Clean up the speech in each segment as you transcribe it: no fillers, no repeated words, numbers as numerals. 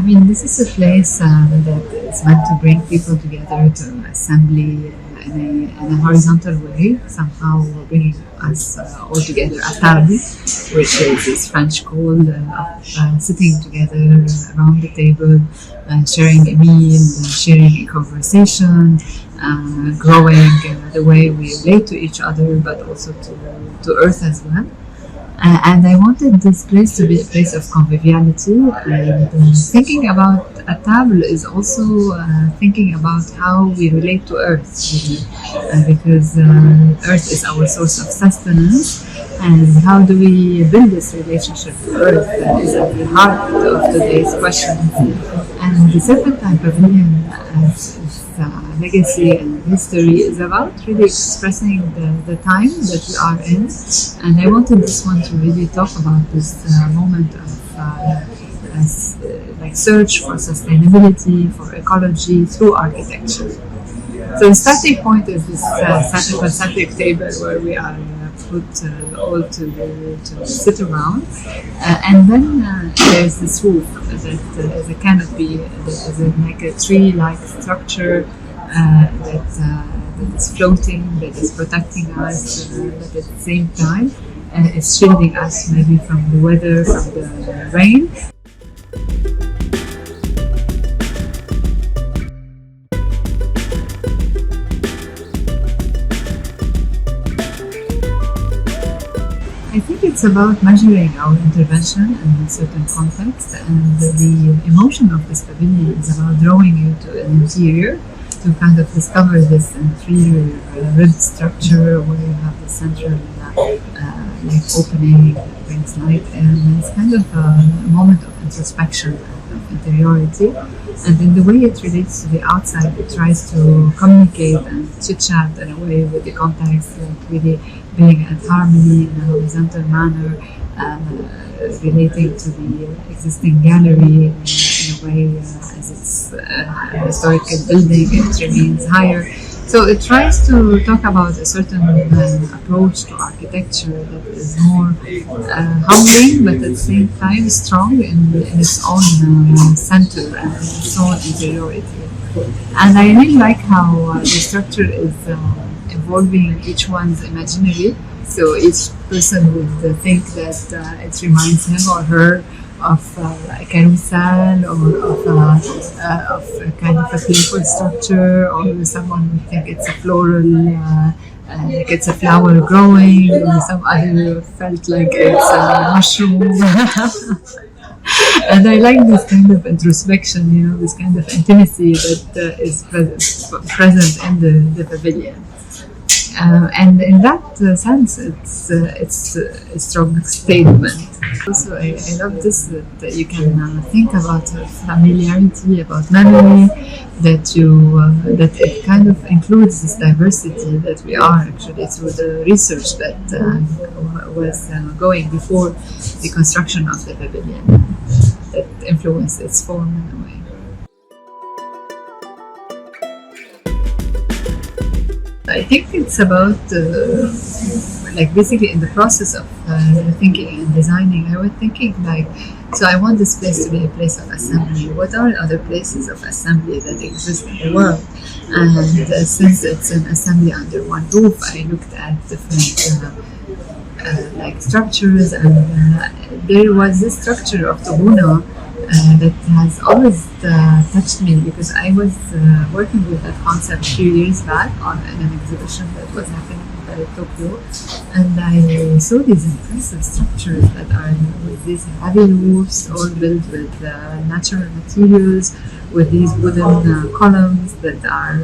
mean, this is a place that is meant to bring people together to assembly in a horizontal way, somehow bringing us all together at table, which is this French call of sitting together around the table, sharing a meal, sharing a conversation, growing the way we relate to each other, but also to Earth as well. And I wanted this place to be a place of conviviality, and thinking about a table is also thinking about how we relate to Earth, really. Because Earth is our source of sustenance, and how do we build this relationship to Earth that is at the heart of today's questions. And the Serpentine Pavilion as legacy and history is about really expressing the time that we are in, and I wanted this one to really talk about this moment of like search for sustainability, for ecology through architecture. So the starting point is this concentric table where we are put all to sit around, and then there's this roof that is a canopy that is like a tree-like structure that is floating, that is protecting us, but at the same time is shielding us maybe from the weather, from the rain. I think it's about measuring our intervention in a certain context, and the emotion of this pavilion is about drawing you to an interior, to kind of discover this interior ribbed structure where you have the central like opening that brings light in. And it's kind of a moment of introspection, of interiority, and in the way it relates to the outside, it tries to communicate and chit-chat in a way with the context, like really being at harmony in a horizontal manner, relating to the existing gallery in a way as it's a historical building, it remains higher. So it tries to talk about a certain approach to architecture that is more humbling, but at the same time strong in its own center and its own interiority. And I really like how the structure is evolving, each one's imaginary. So each person would think that it reminds him or her of a carousel, or of a kind of a playful structure, or someone would think it's a floral, like it's a flower growing, or some other felt like it's a mushroom. And I like this kind of introspection, this kind of intimacy that is present in the pavilion. And in that sense, it's a strong statement. Also, I love this, that you can think about familiarity, about memory, that it kind of includes this diversity that we are actually through the research that was going before the construction of the pavilion, that influenced its form in a way. I think it's about, like basically in the process of thinking and designing, I was thinking so I want this place to be a place of assembly. What are other places of assembly that exist in the world? And since it's an assembly under one roof, I looked at different like structures, and there was this structure of Tobuna that has always touched me, because I was working with that concept a few years back in an exhibition that was happening in Tokyo, and I saw these impressive structures that are with these heavy roofs, all built with natural materials, with these wooden columns that are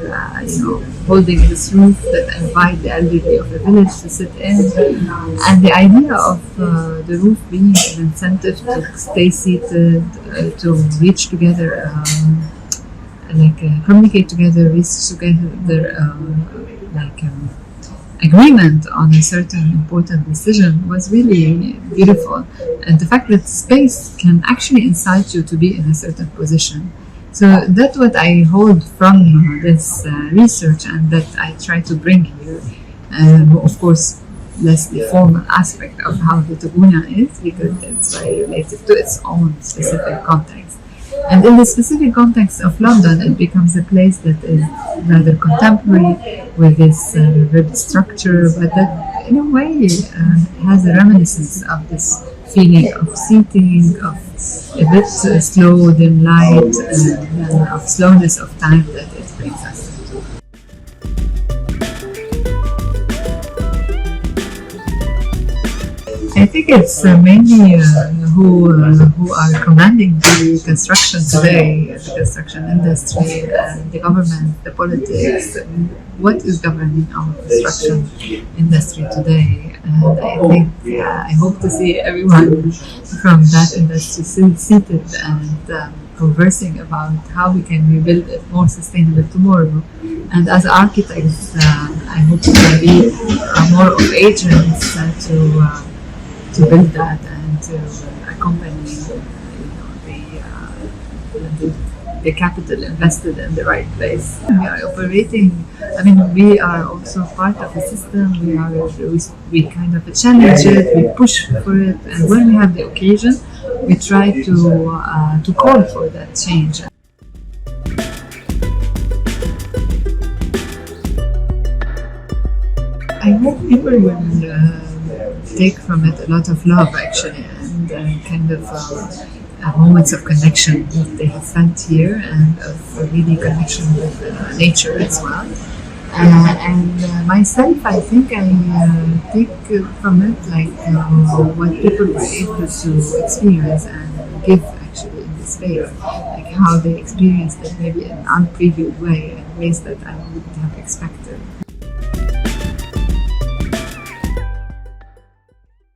holding this roof that invite the elderly of the village to sit in, and the idea of the roof being an incentive to stay seated, to reach together, communicate together, reach together, agreement on a certain important decision was really beautiful. And the fact that space can actually incite you to be in a certain position. So that's what I hold from this research, and that I try to bring here. Of course, less the formal aspect of how the Tobuna is, because it's very related to its own specific context. And in the specific context of London, it becomes a place that is rather contemporary with this ribbed structure, but that in a way has a reminiscence of this feeling of seating, of a bit slow, dim light, and of slowness of time that it brings us. I think it's mainly who are commanding the construction today, the construction industry, the government, the politics. What is governing our construction industry today? And I think I hope to see everyone from that industry seated and conversing about how we can rebuild a more sustainable tomorrow. And as architects, I hope to be more of agents to build that and to accompany the capital invested in the right place. We are operating. I mean, we are also part of the system. We kind of challenge it. We push for it, and when we have the occasion, we try to call for that change. I hope people will take from it a lot of love, actually, and kind of moments of connection that they have felt here, and of really connection with nature as well. And myself, I think I take from it like what people were able to experience and give actually in the space, like how they experienced it maybe in an unpreviewed way, in ways that I wouldn't have expected.